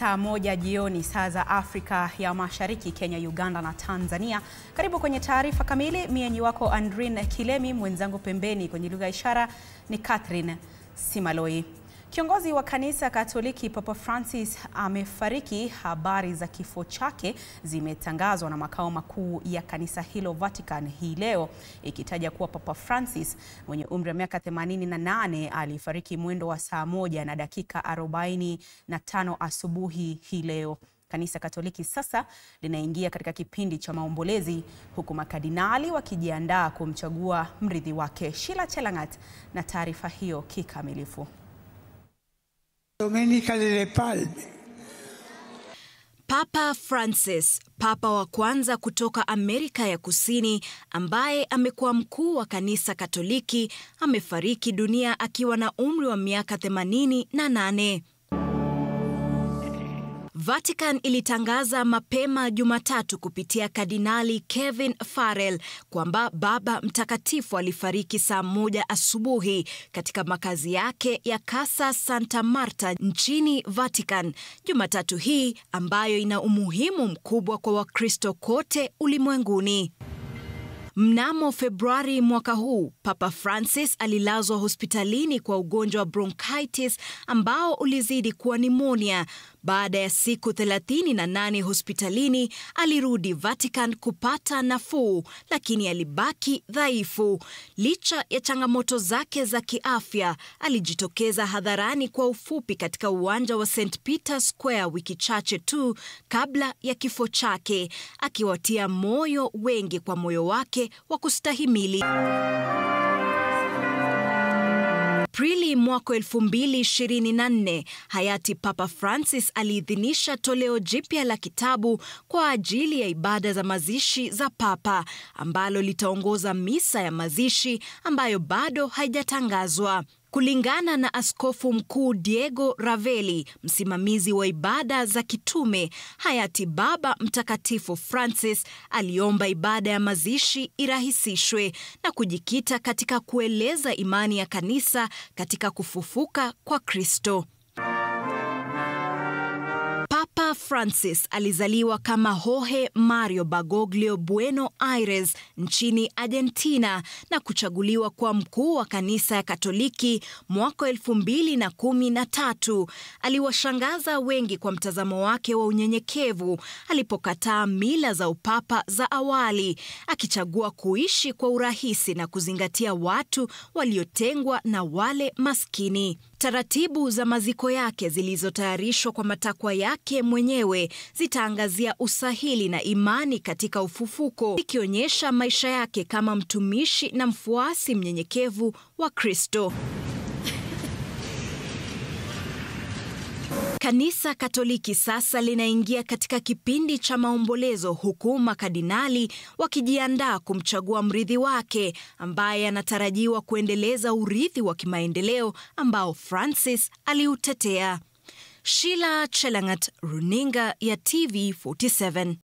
Saa 1 jioni saa za Afrika ya Mashariki, Kenya, Uganda na Tanzania. Karibu kwenye taarifa kamili. Mimi wako Andrin Kilemi, mwenzangu pembeni kwenye lugha ishara ni Catherine Simaloi. Kiongozi wa kanisa Katoliki Papa Francis amefariki. Habari za kifo chake zimetangazwa na makao makuu ya kanisa hilo Vatican hii leo, ikitaja kuwa Papa Francis mwenye umri wa miaka 88 alifariki mwendo wa saa 1 na dakika 45 asubuhi hii leo. Kanisa Katoliki sasa linaingia katika kipindi cha maombolezi, huku makardinali wakijiandaa kumchagua mrithi wake. Sheila Chelangat na taarifa hiyo kikamilifu. Domenica delle Palme. Papa Francis, papa wa kwanza kutoka Amerika ya Kusini ambaye amekuwa mkuu wa kanisa Katoliki, amefariki dunia akiwa na umri wa miaka 88. Vatican ilitangaza mapema Jumatatu kupitia Kardinali Kevin Farrell kwamba Baba Mtakatifu alifariki saa 1 asubuhi katika makazi yake ya Casa Santa Marta nchini Vatican Jumatatu hii, ambayo ina umuhimu mkubwa kwa Wakristo kote ulimwenguni. Mnamo Februari mwaka huu, Papa Francis alilazwa hospitalini kwa ugonjwa wa bronchitis ambao ulizidi kuwa pneumonia. Baada ya siku 38 hospitalini, alirudi Vatican kupata nafuu, lakini alibaki dhaifu. Licha ya changamoto zake za kiafya, alijitokeza hadharani kwa ufupi katika uwanja wa St. Peter's Square wiki chache tu kabla ya kifo chake, akiwatia moyo wengi kwa moyo wake wa kustahimili. Aprili mwaka 2024, hayati Papa Francis aliidhinisha toleo jipya la kitabu kwa ajili ya ibada za mazishi za Papa, ambalo litaongoza misa ya mazishi ambayo bado haijatangazwa. Kulingana na Askofu Mkuu Diego Ravelli, msimamizi wa ibada za kitume, hayati Baba Mtakatifu Francis aliomba ibada ya mazishi irahisishwe na kujikita katika kueleza imani ya kanisa katika kufufuka kwa Kristo. Papa Francis alizaliwa kama Jorge Mario Bergoglio Bueno Aires nchini Argentina na kuchaguliwa kuwa mkuu wa kanisa ya Katoliki mwaka 2013. Aliwashangaza wengi kwa mtazamo wake wa unyenyekevu alipokataa mila za upapa za awali, akichagua kuishi kwa urahisi na kuzingatia watu waliotengwa na wale maskini. Taratibu za maziko yake zilizotayarishwa kwa matakwa yake mwenyewe zitaangazia usahili na imani katika ufufuko, ikionyesha maisha yake kama mtumishi na mfuasi mnyenyekevu wa Kristo. Kanisa Katoliki sasa linaingia katika kipindi cha maombolezo, huku makardinali wakijiandaa kumchagua mrithi wake ambaye anatarajiwa kuendeleza urithi wa kimaendeleo ambao Francis aliutetea. Sheila Chelangat, runinga ya TV 47.